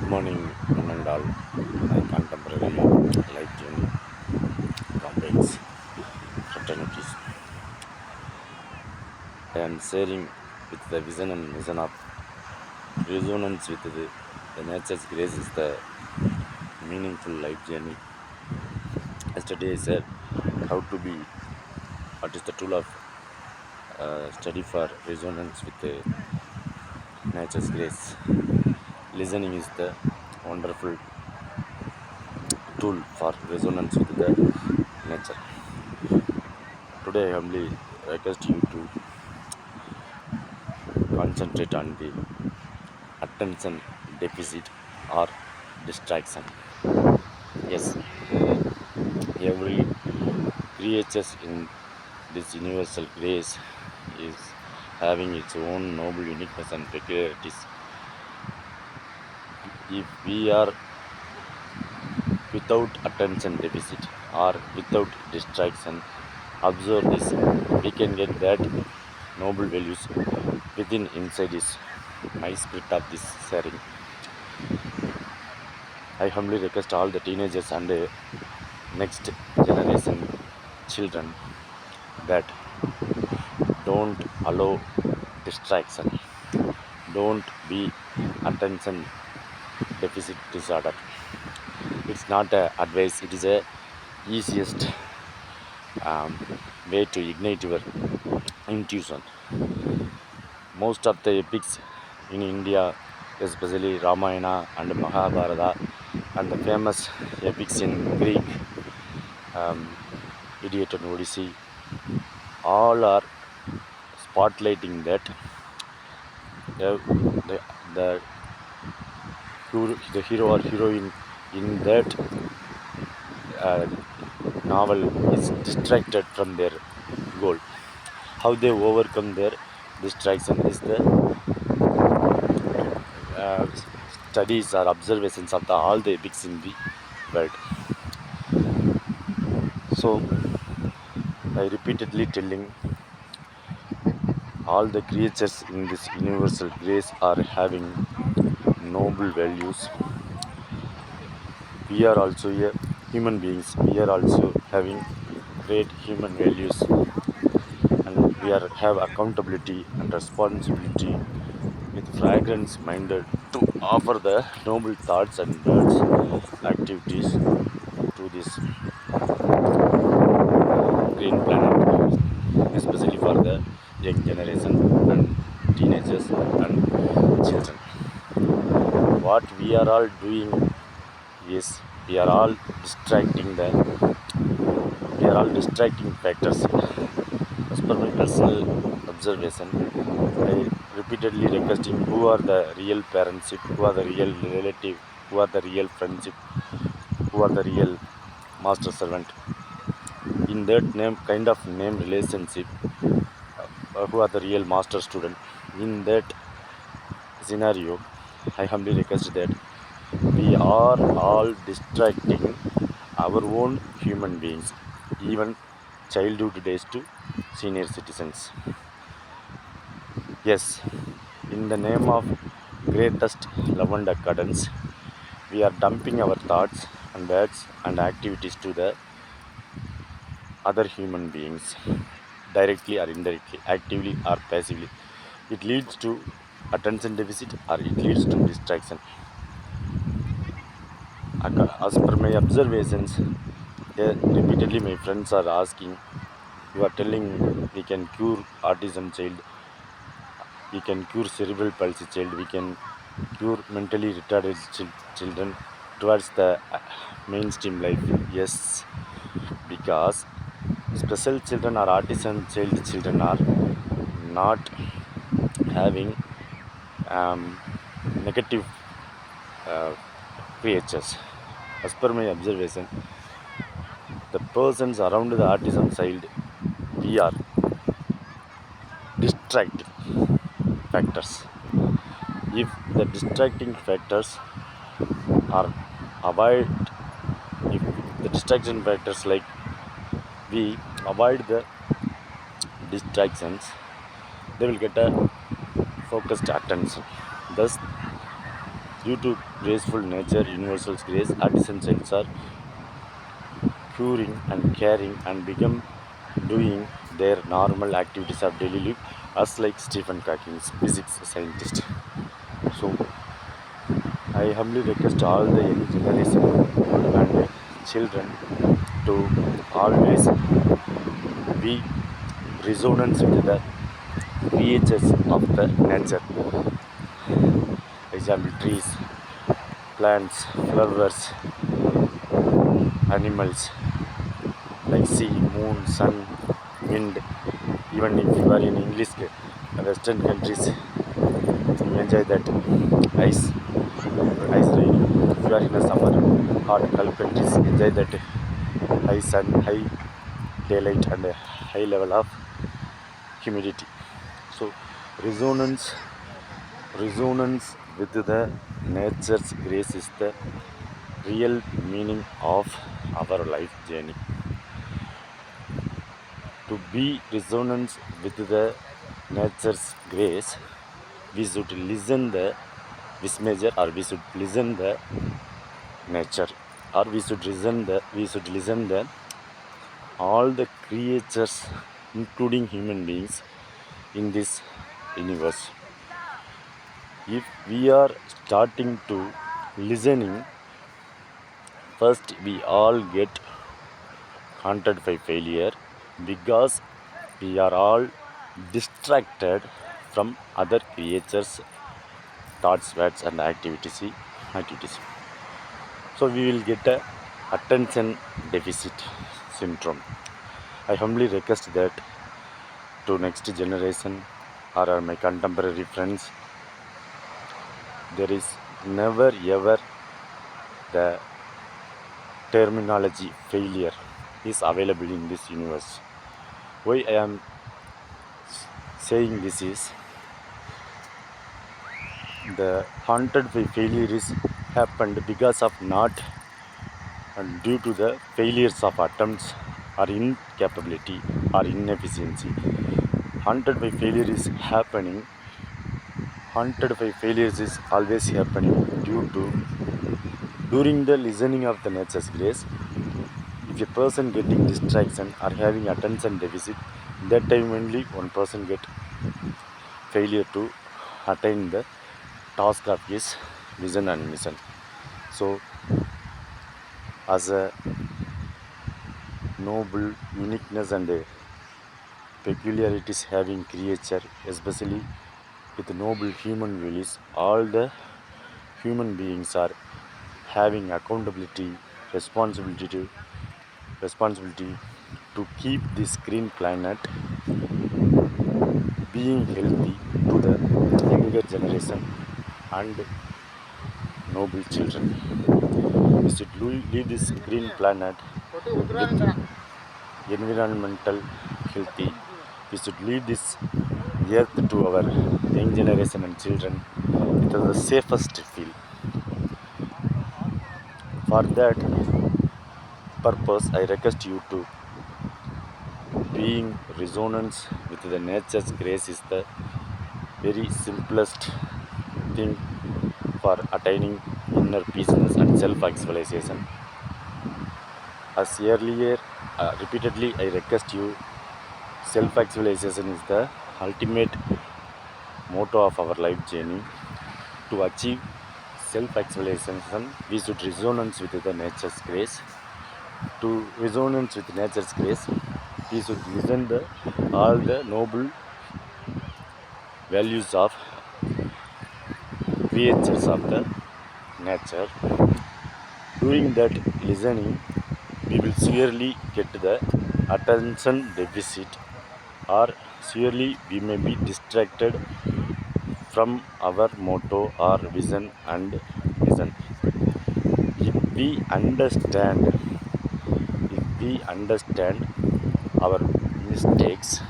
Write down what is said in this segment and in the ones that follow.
Morning, one and all. My contemporary life journey, complex fraternities. I am sharing with the vision and mission of resonance with the nature's grace is the meaningful life journey. Yesterday I said how to be, what is the tool of study for resonance with the nature's grace. Listening is the wonderful tool for resonance with the nature. Today I humbly request you to concentrate on the attention deficit or distraction. Yes, every creature in this universal grace is having its own noble uniqueness and peculiarities. If we are without attention deficit or without distraction, observe this, we can get that noble values within inside is my spirit of this sharing. I humbly request all the teenagers and next generation children that don't allow distraction, don't be attention deficit disorder. It's not a advice, it is a easiest um, way to ignite your intuition. Most of the epics in India, especially Ramayana and Mahabharata, and the famous epics in Greek, um, Iliad and Odyssey, all are spotlighting that the, the, the, the hero or heroine in that uh, novel is distracted from their goal. How they overcome their distraction is the uh, studies or observations of all the epics in the world. So I repeatedly telling all the creatures in this universal grace are having noble values. We are also human beings. We are also having great human values, and we are have accountability and responsibility with fragrance minded to offer the noble thoughts and words activities to this green planet, especially for the young generation and teenagers and children. What we are all doing is we are all distracting factors. As per my personal observation, I repeatedly requesting who are the real parentship, who are the real relative, who are the real friendship, who are the real master servant. In that name kind of name relationship, who are the real master student. In that scenario, I humbly request that we are all distracting our own human beings, even childhood days to senior citizens. Yes, in the name of greatest love and accordance, we are dumping our thoughts and words and activities to the other human beings, directly or indirectly, actively or passively. It leads to attention deficit or it leads to distraction. As per my observations, repeatedly my friends are asking, you are telling we can cure autism child, we can cure cerebral palsy child, we can cure mentally retarded children towards the mainstream life. Yes, because special children or autism child children are not having negative uh, creatures. As per my observation, the persons around the autism child, we are distracting factors. If the distracting factors are avoid, if the distraction factors like we avoid the distractions, they will get a focused attention. Thus, Due to graceful nature, universal grace, artisan cells are curing and caring and become doing their normal activities of daily life, as like Stephen Hawking, physics scientist. So I humbly request all the young generation and children to always be resonance with the creatures of the nature. Example trees, plants, flowers, animals like sea, moon, sun, wind. Even if you are in English Western countries, you enjoy that ice, ice rain. If you are in a summer, hot Gulf countries, enjoy that high sun, high daylight, and a high level of humidity. So resonance, resonance with the nature's grace is the real meaning of our life journey. To be resonance with the nature's grace, we should listen the this measure, or we should listen the nature, or we should listen the all the creatures, including human beings in this universe. If we are starting to listening, first we all get haunted by failure because we are all distracted from other creatures' thoughts, words, and activities. So we will get a attention deficit syndrome. I humbly request that to next generation or my contemporary friends, there is never ever the terminology failure is available in this universe. Why I am saying this is the haunted by failure is happened because of not and due to the failures of attempts or incapability or inefficiency. Haunted by failure is happening. Haunted by failures is always happening due to during the listening of the nature's grace. If a person getting distraction or having attention deficit, that time only one person get failure to attain the task of his vision and mission. So as a noble uniqueness and peculiarities having creature, especially with noble human values, all the human beings are having accountability, responsibility to keep this green planet being healthy to the younger generation and noble children. We should leave this green planet with environmental healthy. We should leave this earth to our young generation and children with the safest feel. For that purpose, I request you to being resonance with the nature's grace is the very simplest thing for attaining inner peaceness and self-actualization. As earlier, repeatedly, I request you, self-actualization is the ultimate motto of our life journey. To achieve self-actualization, we should resonance with the nature's grace. To resonance with nature's grace, we should listen the all the noble values of creatures of the nature. During that listening, we will surely get the attention deficit, or surely we may be distracted from our motto or vision and mission. If we understand, if we understand our mistakes,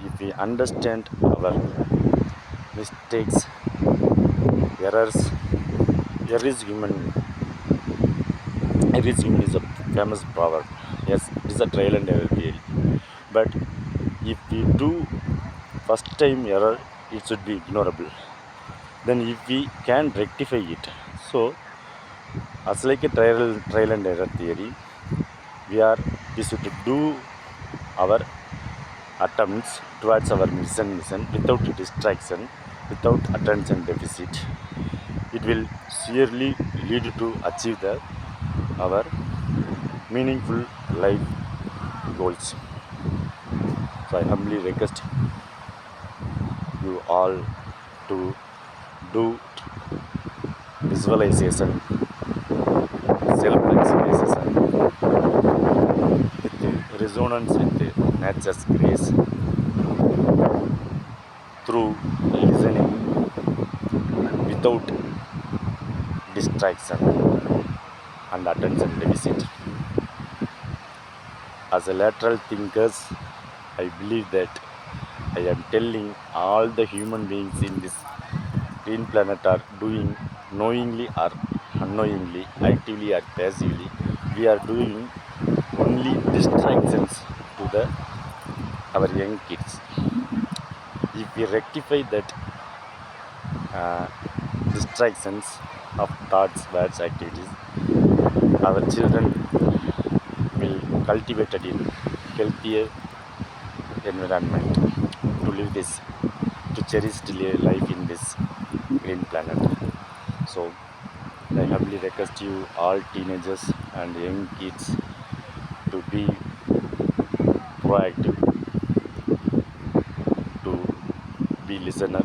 if we understand our mistakes, errors, error is human. Error is human is a famous proverb. Yes, it is a trial and error theory. But if we do first time error, it should be ignorable. then if we can rectify it. So as like a trial and error theory, we should do our attempts towards our mission without distraction, without attention deficit. It will surely lead to achieve our meaningful life goals. So I humbly request you all to do visualization, self-expression with resonance with nature's grace through listening without distraction and attention deficit. As a lateral thinkers, I believe that I am telling all the human beings in this green planet are doing knowingly or unknowingly, actively or passively. We are doing only distractions to our young kids. If we rectify that uh, distractions of thoughts, words, activities, our children will cultivate it in healthier environment to live this, to cherish life in this green planet. So I humbly request you all teenagers and young kids to be proactive, to be listener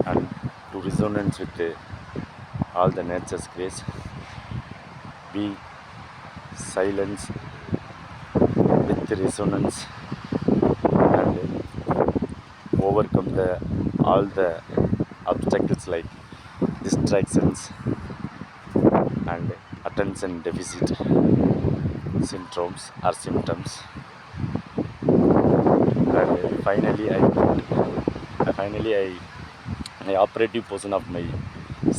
and to resonance with all the nature's grace. Be silence with resonance and overcome all the obstacles like distractions and attention deficit syndromes or symptoms. And my operative portion of my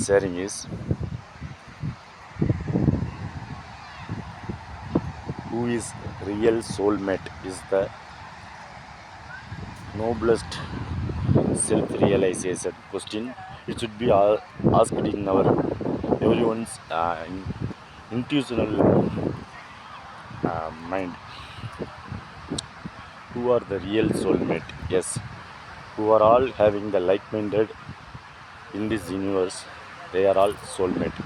sharing is, who is real soulmate is the noblest self-realization question. It should be asked in our everyone's intuitional mind. Who are the real soulmate? Yes, who are all having the like-minded in this universe. They are all soulmate.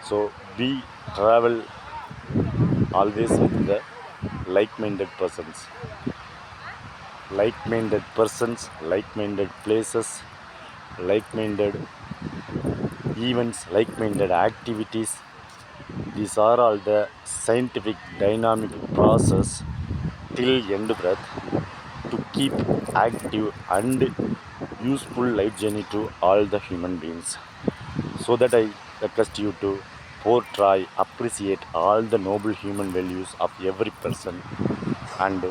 So we travel always with the like-minded persons. Like-minded persons, like-minded places, like-minded events, like-minded activities. These are all the scientific dynamic process till end breath to keep active and useful life journey to all the human beings. So that I request you to portray, appreciate all the noble human values of every person, and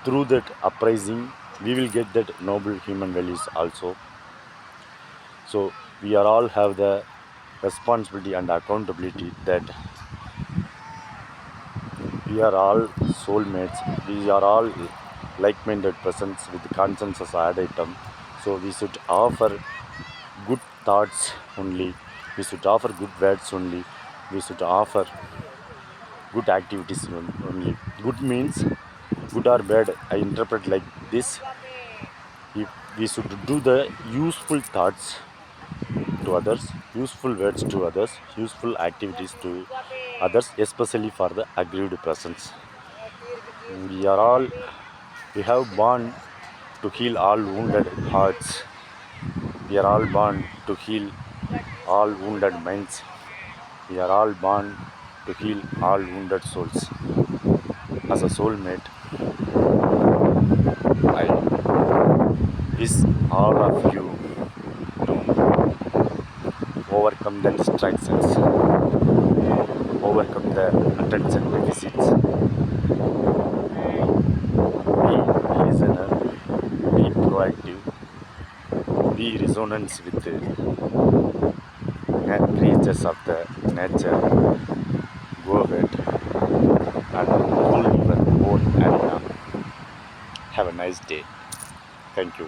through that uprising we will get that noble human values also. So we are all have the responsibility and accountability that we are all soulmates, we are all like-minded persons with consensus ad item. So we should offer good thoughts only, we should offer good words only, we should offer good activities only. Good means good or bad, I interpret like this: if we should do the useful thoughts to others, useful words to others, useful activities to others, especially for the aggrieved persons. We are all, we have born to heal all wounded hearts. We are all born to heal all wounded minds. We are all born to heal all wounded souls. As a soulmate, I wish all of you to overcome the distractions, overcome the attention deficits, be listener, be proactive, be resonance with the creatures of the nature. Go ahead and rule your own arena. Have a nice day. Thank you.